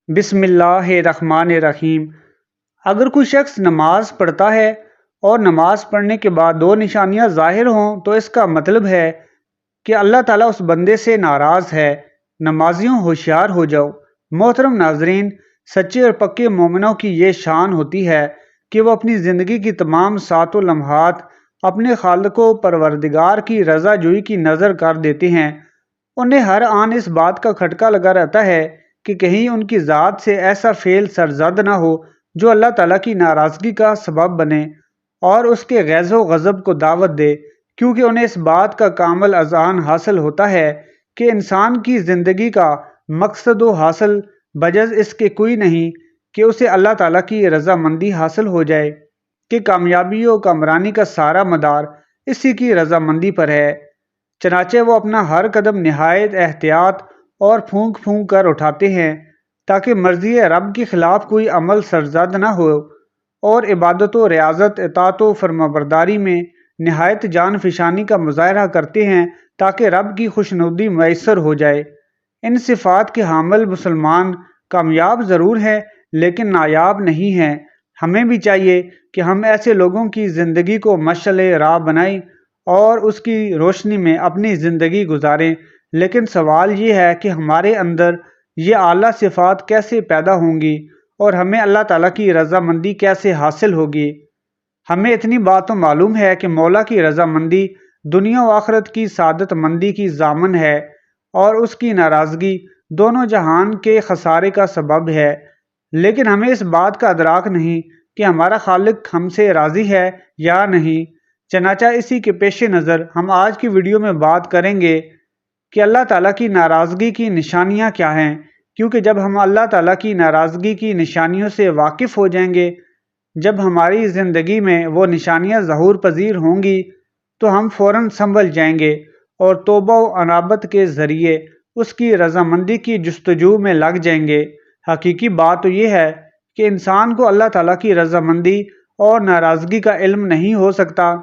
بسم اللہ الرحمن الرحیم۔ اگر کوئی شخص نماز پڑھتا ہے اور نماز پڑھنے کے بعد دو نشانیاں ظاہر ہوں تو اس کا مطلب ہے کہ اللہ تعالیٰ اس بندے سے ناراض ہے۔ نمازیوں ہوشیار ہو جاؤ۔ محترم ناظرین، سچے اور پکے مومنوں کی یہ شان ہوتی ہے کہ وہ اپنی زندگی کی تمام ساعت و لمحات اپنے خالق و پروردگار کی رضا جوئی کی نظر کر دیتے ہیں۔ انہیں ہر آن اس بات کا کھٹکا لگا رہتا ہے کہ کہیں ان کی ذات سے ایسا فعل سرزد نہ ہو جو اللہ تعالیٰ کی ناراضگی کا سبب بنے اور اس کے غیظ و غضب کو دعوت دے، کیونکہ انہیں اس بات کا کامل اذعان حاصل ہوتا ہے کہ انسان کی زندگی کا مقصد و حاصل بجز اس کے کوئی نہیں کہ اسے اللہ تعالیٰ کی رضامندی حاصل ہو جائے، کہ کامیابی و کامرانی کا سارا مدار اسی کی رضامندی پر ہے۔ چنانچہ وہ اپنا ہر قدم نہایت احتیاط اور پھونک پھونک کر اٹھاتے ہیں تاکہ مرضی رب کے خلاف کوئی عمل سرزد نہ ہو، اور عبادت و ریاضت، اطاعت و فرمانبرداری میں نہایت جان فشانی کا مظاہرہ کرتے ہیں تاکہ رب کی خوشنودی میسر ہو جائے۔ ان صفات کے حامل مسلمان کامیاب ضرور ہیں لیکن نایاب نہیں ہیں۔ ہمیں بھی چاہیے کہ ہم ایسے لوگوں کی زندگی کو مشعل راہ بنائیں اور اس کی روشنی میں اپنی زندگی گزاریں، لیکن سوال یہ ہے کہ ہمارے اندر یہ اعلیٰ صفات کیسے پیدا ہوں گی اور ہمیں اللہ تعالیٰ کی رضامندی کیسے حاصل ہوگی؟ ہمیں اتنی بات تو معلوم ہے کہ مولا کی رضامندی دنیا و آخرت کی سعادت مندی کی ضامن ہے اور اس کی ناراضگی دونوں جہان کے خسارے کا سبب ہے، لیکن ہمیں اس بات کا ادراک نہیں کہ ہمارا خالق ہم سے راضی ہے یا نہیں۔ چنانچہ اسی کے پیش نظر ہم آج کی ویڈیو میں بات کریں گے کہ اللہ تعالیٰ کی ناراضگی کی نشانیاں کیا ہیں، کیونکہ جب ہم اللہ تعالیٰ کی ناراضگی کی نشانیوں سے واقف ہو جائیں گے، جب ہماری زندگی میں وہ نشانیاں ظہور پذیر ہوں گی تو ہم فوراً سنبھل جائیں گے اور توبہ و انابت کے ذریعے اس کی رضامندی کی جستجو میں لگ جائیں گے۔ حقیقی بات تو یہ ہے کہ انسان کو اللہ تعالیٰ کی رضامندی اور ناراضگی کا علم نہیں ہو سکتا،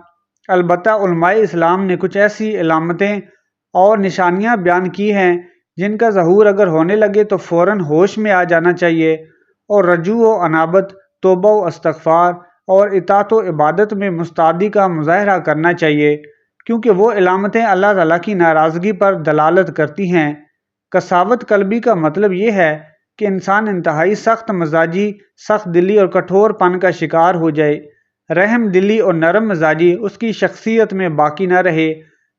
البتہ علماء اسلام نے کچھ ایسی علامتیں اور نشانیاں بیان کی ہیں جن کا ظہور اگر ہونے لگے تو فوراً ہوش میں آ جانا چاہیے اور رجوع و انابت، توبہ و استغفار اور اطاعت و عبادت میں مستعدی کا مظاہرہ کرنا چاہیے، کیونکہ وہ علامتیں اللہ تعالیٰ کی ناراضگی پر دلالت کرتی ہیں۔ قساوت قلبی کا مطلب یہ ہے کہ انسان انتہائی سخت مزاجی، سخت دلی اور کٹھور پن کا شکار ہو جائے۔ رحم دلی اور نرم مزاجی اس کی شخصیت میں باقی نہ رہے۔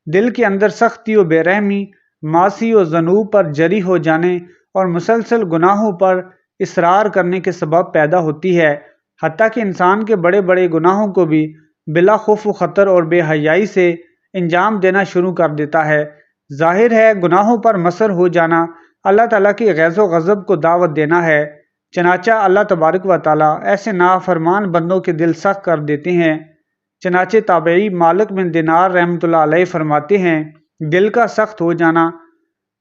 دل کے اندر سختی و بے رحمی معاصی و ذنوب پر جری ہو جانے اور مسلسل گناہوں پر اصرار کرنے کے سبب پیدا ہوتی ہے، حتیٰ کہ انسان کے بڑے بڑے گناہوں کو بھی بلا خوف و خطر اور بے حیائی سے انجام دینا شروع کر دیتا ہے۔ ظاہر ہے گناہوں پر مصر ہو جانا اللہ تعالیٰ کے غیظ و غضب کو دعوت دینا ہے، چنانچہ اللہ تبارک و تعالیٰ ایسے نافرمان بندوں کے دل سخت کر دیتے ہیں۔ چنانچہ تابعی مالک بن دینار رحمۃ اللہ علیہ فرماتے ہیں، دل کا سخت ہو جانا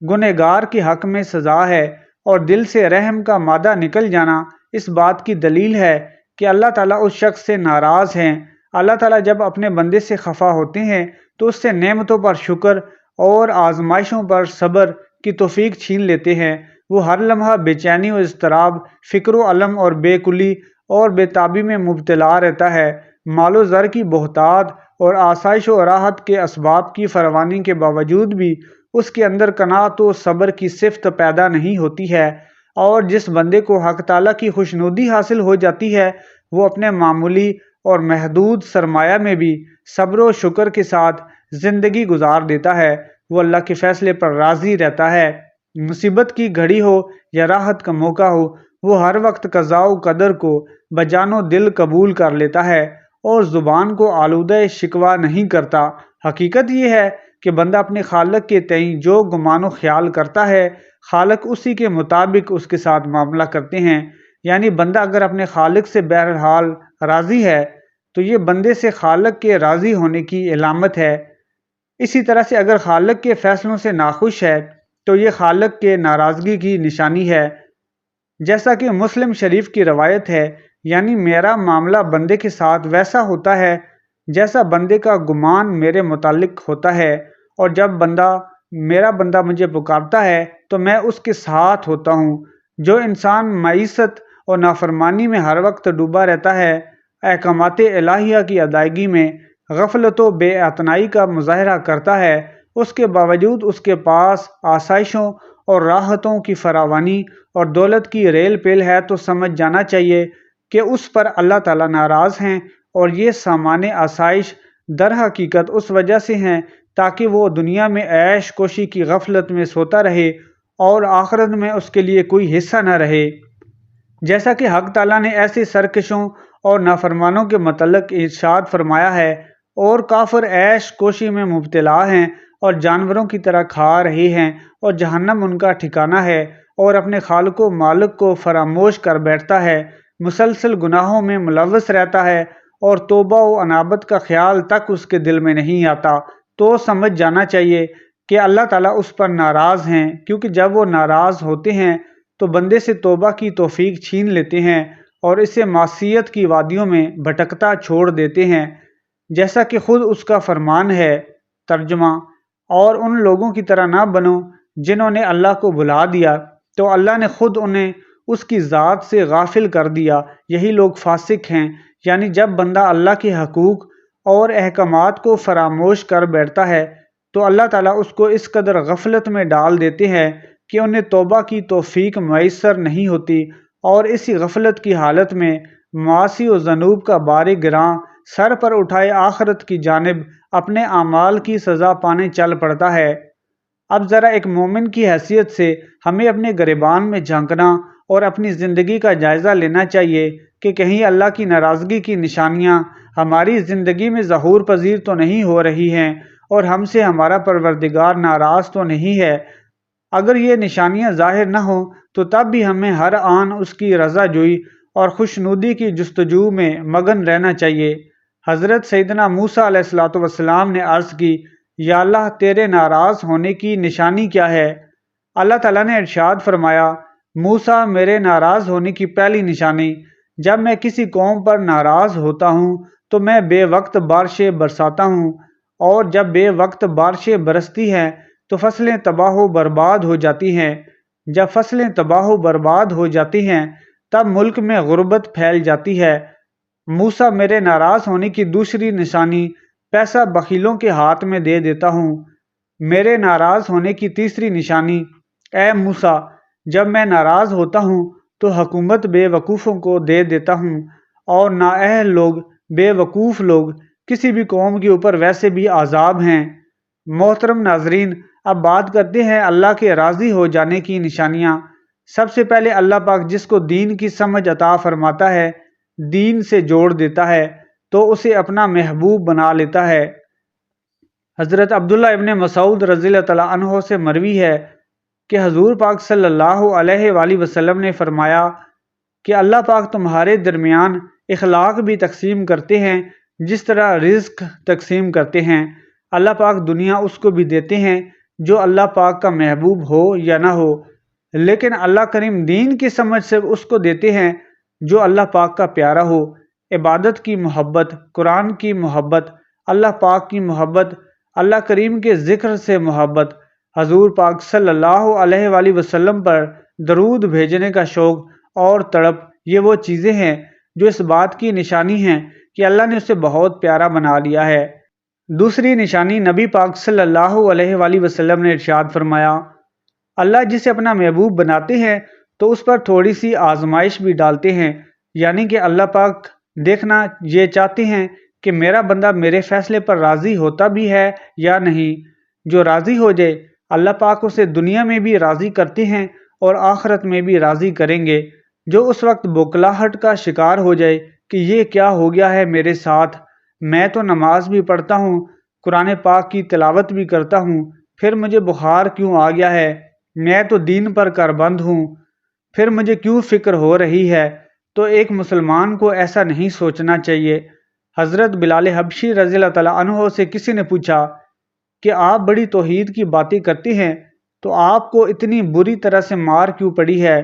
گنہگار کے حق میں سزا ہے، اور دل سے رحم کا مادہ نکل جانا اس بات کی دلیل ہے کہ اللہ تعالیٰ اس شخص سے ناراض ہیں۔ اللہ تعالیٰ جب اپنے بندے سے خفا ہوتے ہیں تو اس سے نعمتوں پر شکر اور آزمائشوں پر صبر کی توفیق چھین لیتے ہیں۔ وہ ہر لمحہ بے چینی و اضطراب، فکر و علم اور بے کلی اور بے تابی میں مبتلا رہتا ہے۔ مال و زر کی بہتات اور آسائش و راحت کے اسباب کی فراوانی کے باوجود بھی اس کے اندر قناعت و صبر کی صفت پیدا نہیں ہوتی ہے، اور جس بندے کو حق تعالیٰ کی خوشنودی حاصل ہو جاتی ہے وہ اپنے معمولی اور محدود سرمایہ میں بھی صبر و شکر کے ساتھ زندگی گزار دیتا ہے۔ وہ اللہ کے فیصلے پر راضی رہتا ہے۔ مصیبت کی گھڑی ہو یا راحت کا موقع ہو، وہ ہر وقت قضاء و قدر کو بجان و دل قبول کر لیتا ہے اور زبان کو آلودہ شکوہ نہیں کرتا۔ حقیقت یہ ہے کہ بندہ اپنے خالق کے تئیں جو گمان و خیال کرتا ہے، خالق اسی کے مطابق اس کے ساتھ معاملہ کرتے ہیں۔ یعنی بندہ اگر اپنے خالق سے بہرحال راضی ہے تو یہ بندے سے خالق کے راضی ہونے کی علامت ہے۔ اسی طرح سے اگر خالق کے فیصلوں سے ناخوش ہے تو یہ خالق کے ناراضگی کی نشانی ہے، جیسا کہ مسلم شریف کی روایت ہے، یعنی میرا معاملہ بندے کے ساتھ ویسا ہوتا ہے جیسا بندے کا گمان میرے متعلق ہوتا ہے، اور جب میرا بندہ مجھے پکارتا ہے تو میں اس کے ساتھ ہوتا ہوں، جو انسان معیشت اور نافرمانی میں ہر وقت ڈوبا رہتا ہے، احکامات الہیہ کی ادائیگی میں غفلت و بے اعتنائی کا مظاہرہ کرتا ہے، اس کے باوجود اس کے پاس آسائشوں اور راحتوں کی فراوانی اور دولت کی ریل پیل ہے، تو سمجھ جانا چاہیے کہ اس پر اللہ تعالیٰ ناراض ہیں، اور یہ سامان آسائش در حقیقت اس وجہ سے ہیں تاکہ وہ دنیا میں عیش کوشی کی غفلت میں سوتا رہے اور آخرت میں اس کے لیے کوئی حصہ نہ رہے۔ جیسا کہ حق تعالیٰ نے ایسے سرکشوں اور نافرمانوں کے متعلق ارشاد فرمایا ہے، اور کافر عیش کوشی میں مبتلا ہیں اور جانوروں کی طرح کھا رہے ہیں، اور جہنم ان کا ٹھکانہ ہے، اور اپنے خالق و مالک کو فراموش کر بیٹھتا ہے، مسلسل گناہوں میں ملوث رہتا ہے، اور توبہ و انابت کا خیال تک اس کے دل میں نہیں آتا، تو سمجھ جانا چاہیے کہ اللہ تعالیٰ اس پر ناراض ہیں، کیونکہ جب وہ ناراض ہوتے ہیں تو بندے سے توبہ کی توفیق چھین لیتے ہیں اور اسے معصیت کی وادیوں میں بھٹکتا چھوڑ دیتے ہیں، جیسا کہ خود اس کا فرمان ہے۔ ترجمہ: اور ان لوگوں کی طرح نہ بنو جنہوں نے اللہ کو بھلا دیا تو اللہ نے خود انہیں اس کی ذات سے غافل کر دیا، یہی لوگ فاسق ہیں۔ یعنی جب بندہ اللہ کے حقوق اور احکامات کو فراموش کر بیٹھتا ہے تو اللہ تعالیٰ اس کو اس قدر غفلت میں ڈال دیتے ہیں کہ انہیں توبہ کی توفیق میسر نہیں ہوتی، اور اسی غفلت کی حالت میں معاصی و ذنوب کا بار گراں سر پر اٹھائے آخرت کی جانب اپنے اعمال کی سزا پانے چل پڑتا ہے۔ اب ذرا ایک مومن کی حیثیت سے ہمیں اپنے گریبان میں جھانکنا اور اپنی زندگی کا جائزہ لینا چاہیے کہ کہیں اللہ کی ناراضگی کی نشانیاں ہماری زندگی میں ظہور پذیر تو نہیں ہو رہی ہیں، اور ہم سے ہمارا پروردگار ناراض تو نہیں ہے۔ اگر یہ نشانیاں ظاہر نہ ہوں تو تب بھی ہمیں ہر آن اس کی رضا جوئی اور خوشنودی کی جستجو میں مگن رہنا چاہیے۔ حضرت سیدنا موسیٰ علیہ السلام نے عرض کی، یا اللہ، تیرے ناراض ہونے کی نشانی کیا ہے؟ اللہ تعالیٰ نے ارشاد فرمایا، موسیٰ، میرے ناراض ہونے کی پہلی نشانی، جب میں کسی قوم پر ناراض ہوتا ہوں تو میں بے وقت بارشیں برساتا ہوں، اور جب بے وقت بارشیں برستی ہیں تو فصلیں تباہ و برباد ہو جاتی ہیں۔ جب فصلیں تباہ و برباد ہو جاتی ہیں تب ملک میں غربت پھیل جاتی ہے۔ موسیٰ، میرے ناراض ہونے کی دوسری نشانی، پیسہ بخیلوں کے ہاتھ میں دے دیتا ہوں۔ میرے ناراض ہونے کی تیسری نشانی، اے موسیٰ، جب میں ناراض ہوتا ہوں تو حکومت بے وقوفوں کو دے دیتا ہوں، اور نااہل لوگ، بے وقوف لوگ کسی بھی قوم کے اوپر ویسے بھی عذاب ہیں۔ محترم ناظرین، اب بات کرتے ہیں اللہ کے راضی ہو جانے کی نشانیاں۔ سب سے پہلے اللہ پاک جس کو دین کی سمجھ عطا فرماتا ہے، دین سے جوڑ دیتا ہے، تو اسے اپنا محبوب بنا لیتا ہے۔ حضرت عبداللہ ابن مسعود رضی اللہ تعالیٰ عنہ سے مروی ہے کہ حضور پاک صلی اللہ علیہ وآلہ وسلم نے فرمایا کہ اللہ پاک تمہارے درمیان اخلاق بھی تقسیم کرتے ہیں جس طرح رزق تقسیم کرتے ہیں۔ اللہ پاک دنیا اس کو بھی دیتے ہیں جو اللہ پاک کا محبوب ہو یا نہ ہو، لیکن اللہ کریم دین کی سمجھ سے اس کو دیتے ہیں جو اللہ پاک کا پیارا ہو۔ عبادت کی محبت، قرآن کی محبت، اللہ پاک کی محبت، اللہ کریم کے ذکر سے محبت، حضور پاک صلی اللہ علیہ وآلہ وسلم پر درود بھیجنے کا شوق اور تڑپ، یہ وہ چیزیں ہیں جو اس بات کی نشانی ہیں کہ اللہ نے اسے بہت پیارا بنا لیا ہے۔ دوسری نشانی، نبی پاک صلی اللہ علیہ وآلہ وسلم نے ارشاد فرمایا، اللہ جسے اپنا محبوب بناتے ہیں تو اس پر تھوڑی سی آزمائش بھی ڈالتے ہیں، یعنی کہ اللہ پاک دیکھنا یہ چاہتے ہیں کہ میرا بندہ میرے فیصلے پر راضی ہوتا بھی ہے یا نہیں۔ جو راضی ہو جائے اللہ پاک اسے دنیا میں بھی راضی کرتے ہیں اور آخرت میں بھی راضی کریں گے۔ جو اس وقت بوکھلاہٹ کا شکار ہو جائے کہ یہ کیا ہو گیا ہے میرے ساتھ، میں تو نماز بھی پڑھتا ہوں، قرآن پاک کی تلاوت بھی کرتا ہوں، پھر مجھے بخار کیوں آ گیا ہے، میں تو دین پر کاربند ہوں، پھر مجھے کیوں فکر ہو رہی ہے، تو ایک مسلمان کو ایسا نہیں سوچنا چاہیے۔ حضرت بلال حبشی رضی اللہ تعالیٰ عنہ سے کسی نے پوچھا کہ آپ بڑی توحید کی باتیں کرتے ہیں تو آپ کو اتنی بری طرح سے مار کیوں پڑی ہے؟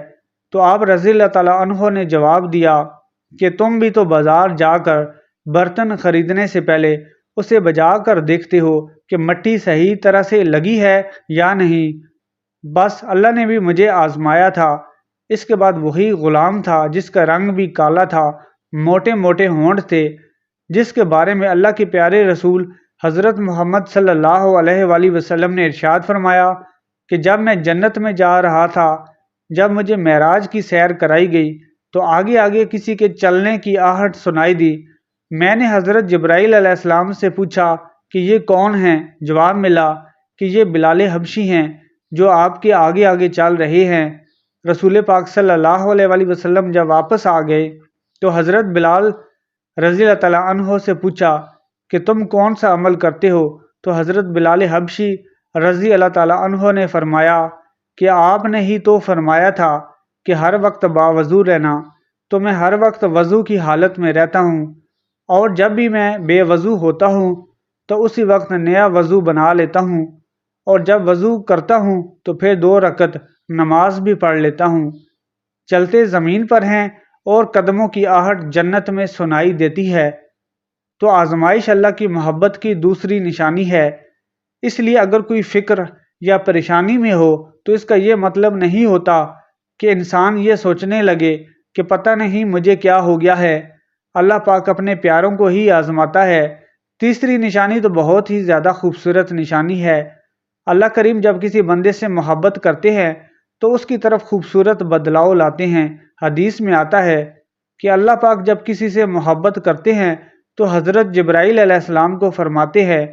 تو آپ رضی اللہ تعالیٰ عنہ نے جواب دیا کہ تم بھی تو بازار جا کر برتن خریدنے سے پہلے اسے بجا کر دیکھتے ہو کہ مٹی صحیح طرح سے لگی ہے یا نہیں۔ بس اللہ نے بھی مجھے آزمایا تھا، اس کے بعد وہی غلام تھا جس کا رنگ بھی کالا تھا، موٹے موٹے ہونٹ تھے، جس کے بارے میں اللہ کے پیارے رسول حضرت محمد صلی اللہ علیہ وآلہ وسلم نے ارشاد فرمایا کہ جب میں جنت میں جا رہا تھا، جب مجھے معراج کی سیر کرائی گئی تو آگے آگے کسی کے چلنے کی آہٹ سنائی دی۔ میں نے حضرت جبرائیل علیہ السلام سے پوچھا کہ یہ کون ہیں؟ جواب ملا کہ یہ بلال حبشی ہیں جو آپ کے آگے آگے چل رہے ہیں۔ رسول پاک صلی اللہ علیہ وآلہ وسلم جب واپس آ گئے تو حضرت بلال رضی اللہ تعالیٰ عنہ سے پوچھا کہ تم کون سا عمل کرتے ہو؟ تو حضرت بلال حبشی رضی اللہ تعالیٰ عنہ نے فرمایا کہ آپ نے ہی تو فرمایا تھا کہ ہر وقت باوضو رہنا، تو میں ہر وقت وضو کی حالت میں رہتا ہوں، اور جب بھی میں بے وضو ہوتا ہوں تو اسی وقت نیا وضو بنا لیتا ہوں، اور جب وضو کرتا ہوں تو پھر 2 رکعت نماز بھی پڑھ لیتا ہوں۔ چلتے زمین پر ہیں اور قدموں کی آہٹ جنت میں سنائی دیتی ہے۔ تو آزمائش اللہ کی محبت کی دوسری نشانی ہے۔ اس لیے اگر کوئی فکر یا پریشانی میں ہو تو اس کا یہ مطلب نہیں ہوتا کہ انسان یہ سوچنے لگے کہ پتہ نہیں مجھے کیا ہو گیا ہے۔ اللہ پاک اپنے پیاروں کو ہی آزماتا ہے۔ تیسری نشانی تو بہت ہی زیادہ خوبصورت نشانی ہے۔ اللہ کریم جب کسی بندے سے محبت کرتے ہیں تو اس کی طرف خوبصورت بدلاؤ لاتے ہیں۔ حدیث میں آتا ہے کہ اللہ پاک جب کسی سے محبت کرتے ہیں تو حضرت جبرائیل علیہ السلام کو فرماتے ہیں،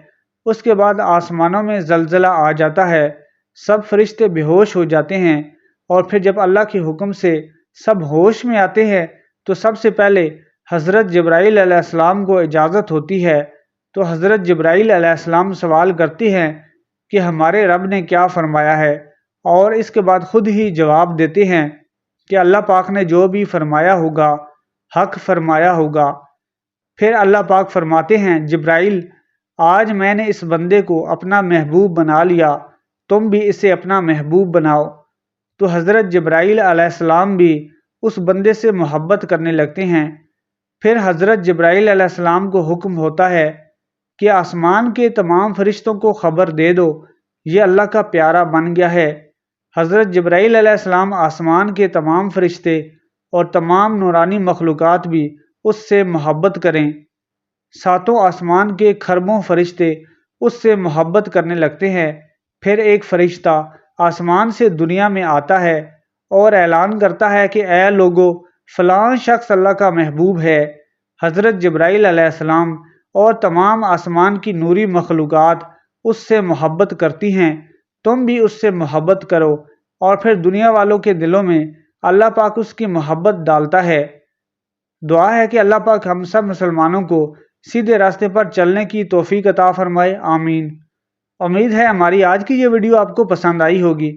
اس کے بعد آسمانوں میں زلزلہ آ جاتا ہے، سب فرشتے بے ہوش ہو جاتے ہیں، اور پھر جب اللہ کے حکم سے سب ہوش میں آتے ہیں تو سب سے پہلے حضرت جبرائیل علیہ السلام کو اجازت ہوتی ہے، تو حضرت جبرائیل علیہ السلام سوال کرتے ہیں کہ ہمارے رب نے کیا فرمایا ہے، اور اس کے بعد خود ہی جواب دیتے ہیں کہ اللہ پاک نے جو بھی فرمایا ہوگا حق فرمایا ہوگا۔ پھر اللہ پاک فرماتے ہیں، جبرائیل آج میں نے اس بندے کو اپنا محبوب بنا لیا، تم بھی اسے اپنا محبوب بناؤ۔ تو حضرت جبرائیل علیہ السلام بھی اس بندے سے محبت کرنے لگتے ہیں۔ پھر حضرت جبرائیل علیہ السلام کو حکم ہوتا ہے کہ آسمان کے تمام فرشتوں کو خبر دے دو، یہ اللہ کا پیارا بن گیا ہے۔ حضرت جبرائیل علیہ السلام آسمان کے تمام فرشتے اور تمام نورانی مخلوقات بھی اس سے محبت کریں۔ 7 آسمان کے کھربوں فرشتے اس سے محبت کرنے لگتے ہیں۔ پھر ایک فرشتہ آسمان سے دنیا میں آتا ہے اور اعلان کرتا ہے کہ اے لوگو، فلاں شخص اللہ کا محبوب ہے۔ حضرت جبرائیل علیہ السلام اور تمام آسمان کی نوری مخلوقات اس سے محبت کرتی ہیں، تم بھی اس سے محبت کرو، اور پھر دنیا والوں کے دلوں میں اللہ پاک اس کی محبت ڈالتا ہے۔ دعا ہے کہ اللہ پاک ہم سب مسلمانوں کو سیدھے راستے پر چلنے کی توفیق عطا فرمائے، آمین۔ امید ہے ہماری آج کی یہ ویڈیو آپ کو پسند آئی ہوگی۔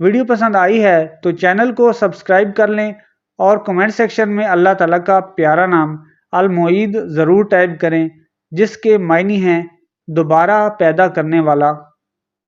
ویڈیو پسند آئی ہے تو چینل کو سبسکرائب کر لیں، اور کمنٹ سیکشن میں اللہ تعالیٰ کا پیارا نام المعید ضرور ٹائپ کریں، جس کے معنی ہیں دوبارہ پیدا کرنے والا۔